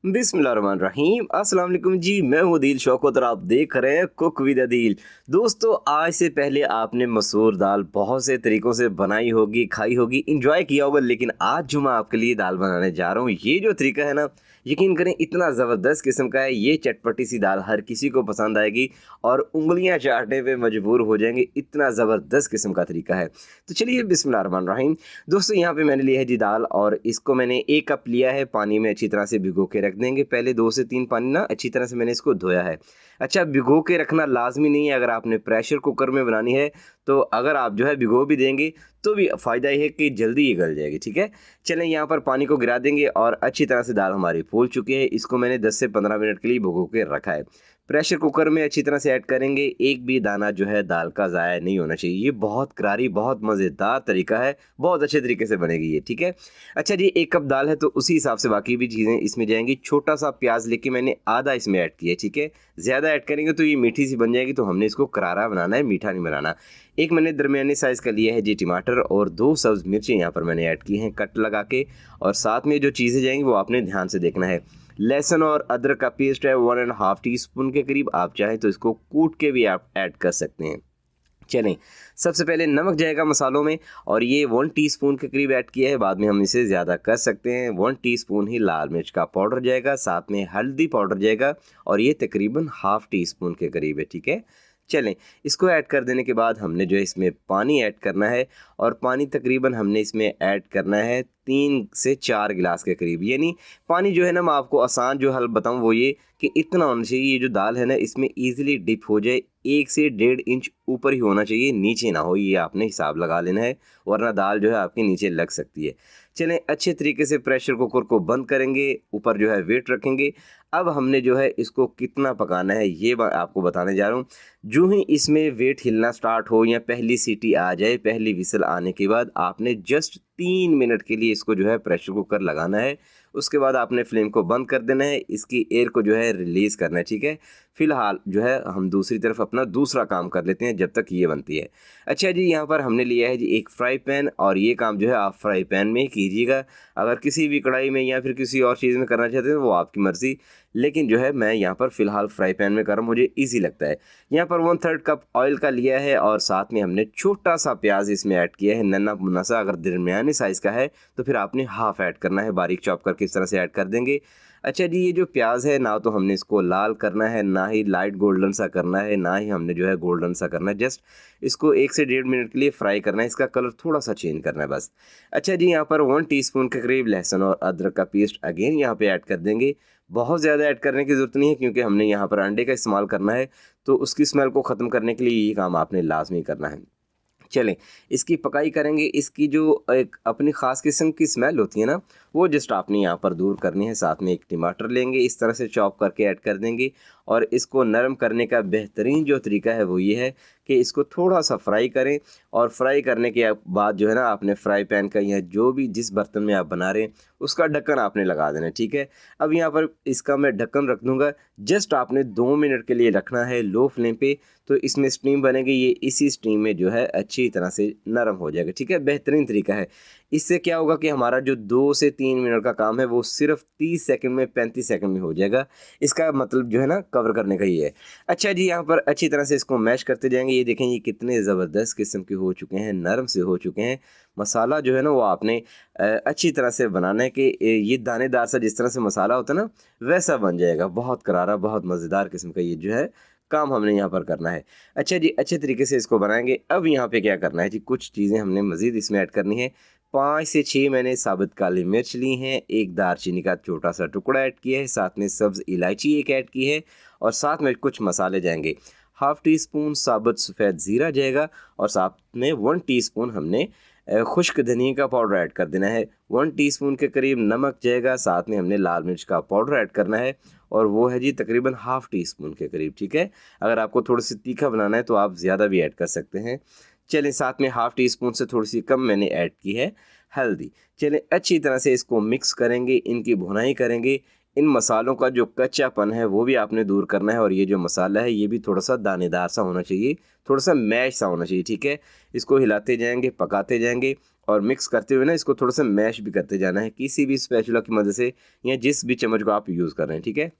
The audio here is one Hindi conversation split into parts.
बिस्मिल्लाहिर्रहमानिर्रहीम। अस्सलाम वालेकुम जी, मैं हूँ दिल शौकत और आप देख रहे हैं कुक विद अदील। दोस्तों, आज से पहले आपने मसूर दाल बहुत से तरीक़ों से बनाई होगी, खाई होगी, इंजॉय किया होगा, लेकिन आज जो मैं आपके लिए दाल बनाने जा रहा हूँ, ये जो तरीका है ना, यकीन करें इतना ज़बरदस्त किस्म का है। ये चटपटी सी दाल हर किसी को पसंद आएगी और उँगलियाँ चाटने पे मजबूर हो जाएंगे, इतना ज़बरदस्त किस्म का तरीका है। तो चलिए बिस्मिल्लाहिर्रहमानिर्रहीम। दोस्तों, यहाँ पे मैंने लिया है जी दाल और इसको मैंने 1 कप लिया है। पानी में अच्छी तरह से भिगो के रख देंगे। पहले 2 से 3 पानी ना अच्छी तरह से मैंने इसको धोया है। अच्छा, भिगो के रखना लाज़मी नहीं है। अगर आपने प्रेशर कुकर में बनानी है, तो अगर आप जो है भिगो भी देंगे, तो भी फ़ायदा ये है कि जल्दी ये गल जाएगी, ठीक है? चलें, यहाँ पर पानी को गिरा देंगे और अच्छी तरह से दाल हमारी फूल चुकी है। इसको मैंने 10 से 15 मिनट के लिए भिगो के रखा है। प्रेशर कुकर में अच्छी तरह से ऐड करेंगे। एक भी दाना जो है दाल का ज़ाया नहीं होना चाहिए। ये बहुत करारी, बहुत मज़ेदार तरीका है। बहुत अच्छे तरीके से बनेगी ये, ठीक है? अच्छा जी, 1 कप दाल है तो उसी हिसाब से बाकी भी चीज़ें इसमें जाएँगी। छोटा-सा प्याज़ लेके मैंने आधा इसमें ऐड किया है, ठीक है? ज़्यादा ऐड करेंगे तो ये मीठी सी बन जाएगी, तो हमने इसको करारा बनाना है, मीठा नहीं बनाना। एक मैंने दरमियाने साइज़ का लिया है जी टमाटर और 2 सब्ज़ मिर्ची यहाँ पर मैंने ऐड की हैं कट लगा के। और साथ में जो चीज़ें जाएँगी वो आपने ध्यान से देखना है। लहसुन और अदरक का पेस्ट है 1 एंड हाफ टी स्पून के करीब। आप चाहें तो इसको कूट के भी आप ऐड कर सकते हैं। चलें, सबसे पहले नमक जाएगा मसालों में और ये 1 टीस्पून के करीब ऐड किया है। बाद में हम इसे ज़्यादा कर सकते हैं। 1 टीस्पून ही लाल मिर्च का पाउडर जाएगा, साथ में हल्दी पाउडर जाएगा और ये तकरीबन हाफ टी स्पून के करीब है, ठीक है? चलें, इसको ऐड कर देने के बाद हमने जो है इसमें पानी ऐड करना है और पानी तकरीबन हमने इसमें ऐड करना है 3 से 4 गिलास के करीब। यानी पानी जो है ना, मैं आपको आसान जो हल बताऊँ वो ये कि इतना होना चाहिए, ये जो दाल है ना इसमें ईज़िली डिप हो जाए। 1 से 1.5 इंच ऊपर ही होना चाहिए, नीचे ना हो। ये आपने हिसाब लगा लेना है, वरना दाल जो है आपके नीचे लग सकती है। चलें, अच्छे तरीके से प्रेशर कुकर को बंद करेंगे, ऊपर जो है वेट रखेंगे। अब हमने जो है इसको कितना पकाना है ये आपको बताने जा रहा हूँ। जो ही इसमें वेट हिलना स्टार्ट हो या पहली सीटी आ जाए, पहली विसल आने के बाद आपने जस्ट 3 मिनट के लिए इसको जो है प्रेशर कुकर लगाना है। उसके बाद आपने फ्लेम को बंद कर देना है, इसकी एयर को जो है रिलीज़ करना है, ठीक है? फ़िलहाल जो है हम दूसरी तरफ अपना दूसरा काम कर लेते हैं जब तक ये बनती है। अच्छा जी, यहाँ पर हमने लिया है जी एक फ्राई पैन और ये काम जो है आप फ्राई पैन में ही कीजिएगा। अगर किसी भी कढ़ाई में या फिर किसी और चीज़ में करना चाहते हैं, वो आपकी मर्ज़ी। लेकिन जो है मैं यहाँ पर फ़िलहाल फ्राई पैन में कर रहा हूँ, मुझे ईज़ी लगता है। यहाँ पर 1/3 कप ऑयल का लिया है और साथ में हमने छोटा-सा प्याज़ इसमें ऐड किया है, नन्हा-मुन्ना सा। अगर दरमियाने साइज़ का है, तो फिर आपने हाफ़ ऐड करना है, बारीक चॉप करके इस तरह से ऐड कर देंगे। अच्छा जी, ये जो प्याज़ है ना, तो हमने इसको लाल करना है, ना ही लाइट गोल्डन सा करना है, ना ही हमने जो है गोल्डन सा करना है। जस्ट इसको 1 से 1.5 मिनट के लिए फ्राई करना है, इसका कलर थोड़ा-सा चेंज करना है बस। अच्छा जी, यहाँ पर 1 टीस्पून के करीब लहसुन और अदरक का पेस्ट अगेन यहाँ पे ऐड कर देंगे। बहुत ज़्यादा ऐड करने की ज़रूरत नहीं है, क्योंकि हमने यहाँ पर अंडे का इस्तेमाल करना है, तो उसकी स्मेल को ख़त्म करने के लिए ये काम आपने लाज़मी करना है। चलें, इसकी पकाई करेंगे। इसकी जो एक अपनी ख़ास किस्म की स्मेल होती है ना, वो जस्ट आपने यहाँ पर दूर करनी है। साथ में एक टमाटर लेंगे, इस तरह से चॉप करके ऐड कर देंगे और इसको नरम करने का बेहतरीन जो तरीका है वो ये है कि इसको थोड़ा-सा फ्राई करें और फ्राई करने के बाद जो है ना, आपने फ्राई पैन का या जो भी जिस बर्तन में आप बना रहे हैं, उसका ढक्कन आपने लगा देना है, ठीक है? अब यहाँ पर इसका मैं ढक्कन रख दूँगा। जस्ट आपने 2 मिनट के लिए रखना है लो फ्लेम पे, तो इसमें स्टीम बनेगी। ये इसी स्टीम में जो है अच्छी तरह से नरम हो जाएगा, ठीक है? बेहतरीन तरीका है। इससे क्या होगा कि हमारा जो 2 से 3 मिनट का काम है वो सिर्फ़ 30 सेकंड में, 35 सेकंड में हो जाएगा। इसका मतलब जो है ना, कवर करने का ही है। अच्छा जी, यहाँ पर अच्छी तरह से इसको मैश करते जाएँगे। ये देखें, ये कितने ज़बरदस्त किस्म के हो चुके हैं, नरम से हो चुके हैं। मसाला जो है ना, वो आपने अच्छी तरह से बनाना है कि ये दानेदार सा जिस तरह से मसाला होता है ना, वैसा बन जाएगा। बहुत करारा, बहुत मज़ेदार किस्म का ये जो है काम हमने यहाँ पर करना है। अच्छा जी, अच्छे तरीके से इसको बनाएँगे। अब यहाँ पे क्या करना है जी, कुछ चीज़ें हमने मज़ीद इसमें ऐड करनी है। 5 से 6 मैंने साबुत काली मिर्च ली हैं, 1 दालचीनी का छोटा-सा टुकड़ा ऐड किया है, साथ में सब्ज़ इलायची 1 ऐड की है और साथ में कुछ मसाले जाएँगे। हाफ़ टी स्पून साबुत सफ़ेद ज़ीरा जाएगा और साथ में 1 टीस्पून हमने खुश्क धनिया का पाउडर ऐड कर देना है। 1 टीस्पून के करीब नमक जाएगा, साथ में हमने लाल मिर्च का पाउडर ऐड करना है और वो है जी तकरीबन हाफ़ टी स्पून के करीब, ठीक है? अगर आपको थोड़ा-सा तीखा बनाना है तो आप ज़्यादा भी ऐड कर सकते हैं। चलें, साथ में हाफ़ टी स्पून से थोड़ी-सी कम मैंने ऐड की है हल्दी। चलें, अच्छी तरह से इसको मिक्स करेंगे, इनकी भुनाई करेंगे। इन मसालों का जो कच्चापन है वो भी आपने दूर करना है, और ये जो मसाला है ये भी थोड़ा सा दानेदार सा होना चाहिए, थोड़ा सा मैश सा होना चाहिए। ठीक है, इसको हिलाते जाएंगे, पकाते जाएंगे, और मिक्स करते हुए ना इसको थोड़ा सा मैश भी करते जाना है किसी भी स्पैचुला की मदद से, या जिस भी चम्मच को आप यूज़ कर रहे हैं। ठीक है,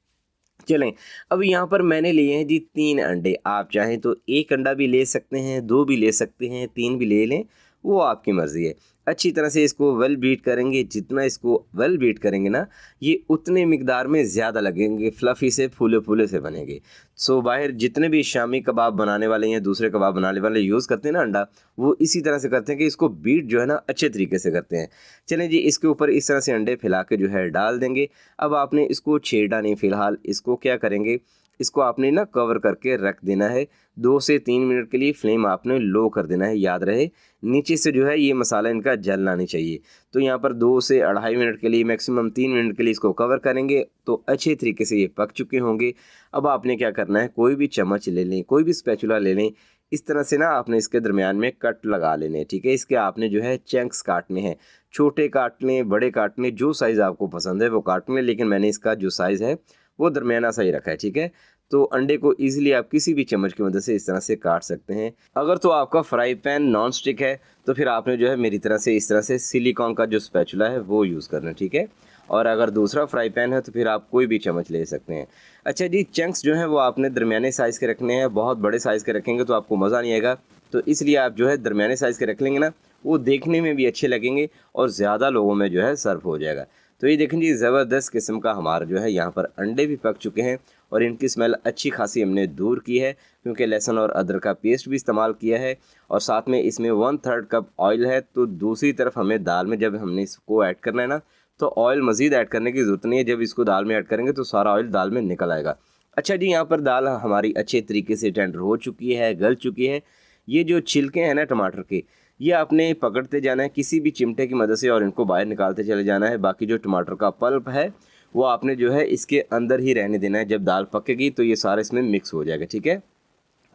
चलें, अब यहाँ पर मैंने लिए हैं जी 3 अंडे। आप चाहें तो 1 अंडा भी ले सकते हैं, 2 भी ले सकते हैं, 3 भी ले लें, वो आपकी मर्ज़ी है। अच्छी तरह से इसको वेल बीट करेंगे, जितना इसको वेल बीट करेंगे ना, ये उतने मिकदार में ज़्यादा लगेंगे, फ्लफ़ी से, फूले-फूले से बनेंगे। सो बाहर जितने भी शामी कबाब बनाने वाले या दूसरे कबाब बनाने वाले यूज़ करते हैं ना अंडा, वो इसी तरह से करते हैं कि इसको बीट जो है ना अच्छे तरीके से करते हैं। चलें जी, इसके ऊपर इस तरह से अंडे फैला के जो है डाल देंगे। अब आपने इसको छेड़ा नहीं, फ़िलहाल इसको क्या करेंगे, इसको आपने ना कवर करके रख देना है 2 से 3 मिनट के लिए। फ्लेम आपने लो कर देना है, याद रहे नीचे से जो है ये मसाला इनका जलना नहीं चाहिए। तो यहाँ पर 2 से 2.5 मिनट के लिए, मैक्सिमम 3 मिनट के लिए इसको कवर करेंगे, तो अच्छे तरीके से ये पक चुके होंगे। अब आपने क्या करना है, कोई भी चम्मच ले लें, कोई भी स्पैचुला ले लें, इस तरह से ना आपने इसके दरमियान में कट लगा लेने। ठीक है, इसके आपने जो है चंक्स काटने हैं, छोटे काट लें, बड़े काट लें, जो साइज़ आपको पसंद है वो काट लें, लेकिन मैंने इसका जो साइज़ है वो दरमियाना सा ही रखा है। ठीक है, तो अंडे को ईज़िली आप किसी भी चम्मच की मदद से इस तरह से काट सकते हैं। अगर तो आपका फ्राई पैन नॉन स्टिक है तो फिर आपने जो है मेरी तरह से इस तरह से सिलिकॉन का जो स्पैचुला है वो यूज़ करना है। ठीक है, और अगर दूसरा फ्राई पैन है तो फिर आप कोई भी चम्मच ले सकते हैं। अच्छा जी, चंक्स जो हैं वो आपने दरमियाने साइज़ के रखने हैं, बहुत बड़े साइज़ के रखेंगे तो आपको मज़ा नहीं आएगा, तो इसलिए आप जो है दरमियाने साइज़ के रख लेंगे ना, वो देखने में भी अच्छे लगेंगे और ज़्यादा लोगों में जो है सर्व हो जाएगा। तो ये देखें जी, ज़बरदस्त किस्म का हमारा जो है यहाँ पर अंडे भी पक चुके हैं, और इनकी स्मेल अच्छी खासी हमने दूर की है, क्योंकि लहसुन और अदरक का पेस्ट भी इस्तेमाल किया है, और साथ में इसमें 1/3 कप ऑयल है। तो दूसरी तरफ हमें दाल में जब हमने इसको ऐड करना है ना, तो ऑयल मज़ीद ऐड करने की ज़रूरत नहीं है। जब इसको दाल में ऐड करेंगे तो सारा ऑयल दाल में निकल आएगा। अच्छा जी, यहाँ पर दाल हमारी अच्छे तरीके से टेंडर हो चुकी है, गल चुकी है। ये जो छिलके हैं ना टमाटर के, ये आपने पकड़ते जाना है किसी भी चिमटे की मदद से, और इनको बाहर निकालते चले जाना है। बाकी जो टमाटर का पल्प है वो आपने जो है इसके अंदर ही रहने देना है। जब दाल पकेगी तो ये सारा इसमें मिक्स हो जाएगा। ठीक है,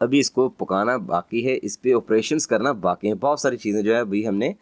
अभी इसको पकाना बाकी है, इस पे ऑपरेशंस करना बाकी है, बहुत सारी चीज़ें जो है अभी हमने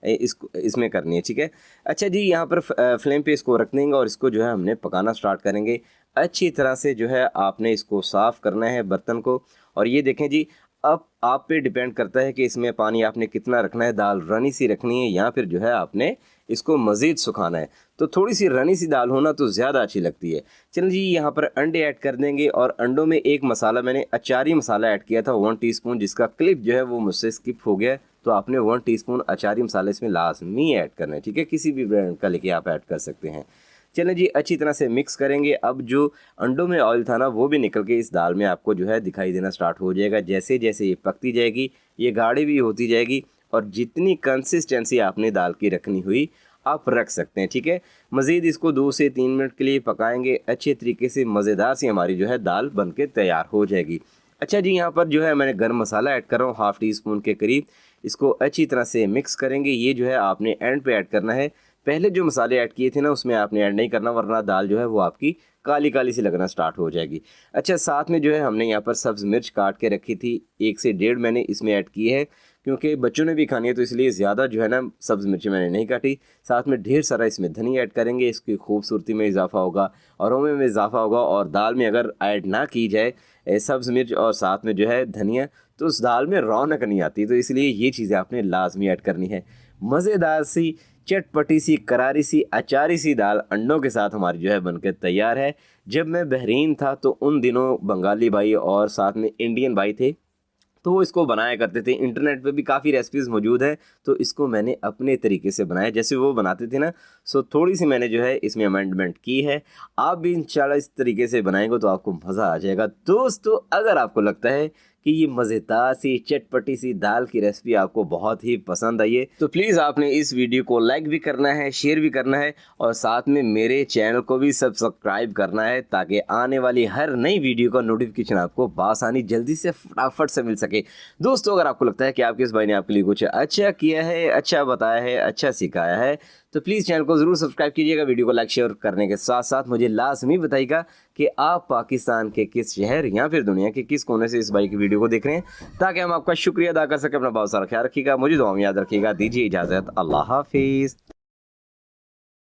इसको इसमें करनी है। ठीक है, अच्छा जी, यहाँ पर फ्लेम पे इसको रख देंगे और इसको जो है हमने पकाना स्टार्ट करेंगे। अच्छी तरह से जो है आपने इसको साफ़ करना है बर्तन को। और ये देखें जी, अब आप पे डिपेंड करता है कि इसमें पानी आपने कितना रखना है, दाल रनी सी रखनी है या फिर जो है आपने इसको मज़ीद सुखाना है। तो थोड़ी सी रनी सी दाल होना तो ज़्यादा अच्छी लगती है। चलिए जी, यहाँ पर अंडे ऐड कर देंगे, और अंडों में एक मसाला मैंने अचारी मसाला ऐड किया था 1 टीस्पून, जिसका क्लिप जो है वो मुझसे स्किप हो गया। तो आपने 1 टीस्पून अचारी मसाला इसमें लाजमी ऐड करना है। ठीक है, किसी भी ब्रांड का लेके आप ऐड कर सकते हैं। चलें जी, अच्छी तरह से मिक्स करेंगे। अब जो अंडों में ऑयल था ना वो भी निकल के इस दाल में आपको जो है दिखाई देना स्टार्ट हो जाएगा। जैसे जैसे ये पकती जाएगी, ये गाढ़ी भी होती जाएगी, और जितनी कंसिस्टेंसी आपने दाल की रखनी हुई आप रख सकते हैं। ठीक है, मज़ीद इसको 2 से 3 मिनट के लिए पकाएंगे अच्छे तरीके से, मज़ेदार सी हमारी जो है दाल बन के तैयार हो जाएगी। अच्छा जी, यहाँ पर जो है मैंने गर्म मसाला ऐड कर रहा हूँ 1/2 टीस्पून के करीब। इसको अच्छी तरह से मिक्स करेंगे। ये जो है आपने एंड पे ऐड करना है, पहले जो मसाले ऐड किए थे ना उसमें आपने ऐड नहीं करना, वरना दाल जो है वो आपकी काली काली सी लगना स्टार्ट हो जाएगी। अच्छा, साथ में जो है हमने यहाँ पर सब्ज़ मिर्च काट के रखी थी, 1 से 1.5 मैंने इसमें ऐड की है, क्योंकि बच्चों ने भी खानी है तो इसलिए ज़्यादा जो है ना सब्ज़ मिर्ची मैंने नहीं काटी। साथ में ढेर सारा इसमें धनिया ऐड करेंगे, इसकी खूबसूरती में इजाफा होगा, अरोमे में इजाफा होगा। और दाल में अगर ऐड ना की जाए सब्ज़ मिर्च और साथ में जो है धनिया, तो उस दाल में रौनक नहीं आती। तो इसलिए ये चीज़ें आपने लाजमी ऐड करनी है। मज़ेदार सी, चटपटी सी, करारी सी, अचारी सी दाल अंडों के साथ हमारी जो है बनकर तैयार है। जब मैं बहरीन था तो उन दिनों बंगाली भाई और साथ में इंडियन भाई थे, तो वो इसको बनाया करते थे। इंटरनेट पे भी काफ़ी रेसिपीज़ मौजूद हैं, तो इसको मैंने अपने तरीके से बनाया जैसे वो बनाते थे ना। सो थोड़ी सी मैंने जो है इसमें अमेंडमेंट की है। आप भी इंशाल्लाह इस तरीके से बनाएंगे तो आपको मज़ा आ जाएगा। दोस्तों, अगर आपको लगता है कि ये मज़ेदार सी चटपटी सी दाल की रेसिपी आपको बहुत ही पसंद आई है, तो प्लीज़ आपने इस वीडियो को लाइक भी करना है, शेयर भी करना है, और साथ में मेरे चैनल को भी सब्सक्राइब करना है, ताकि आने वाली हर नई वीडियो का नोटिफिकेशन आपको बासानी जल्दी से फटाफट से मिल सके। दोस्तों, अगर आपको लगता है कि आपके इस भाई ने आपके लिए कुछ अच्छा किया है, अच्छा बताया है, अच्छा सिखाया है, तो प्लीज़ चैनल को ज़रूर सब्सक्राइब कीजिएगा। वीडियो को लाइक शेयर करने के साथ साथ मुझे लाजमी बताइएगा कि आप पाकिस्तान के किस शहर या फिर दुनिया के किस कोने से इस भाई की वीडियो को देख रहे हैं, ताकि हम आपका शुक्रिया अदा कर सकें। अपना बहुत सारा ख्याल रखिएगा, मुझे दुआ में याद रखिएगा। दीजिए इजाज़त, अल्लाह हाफिज़।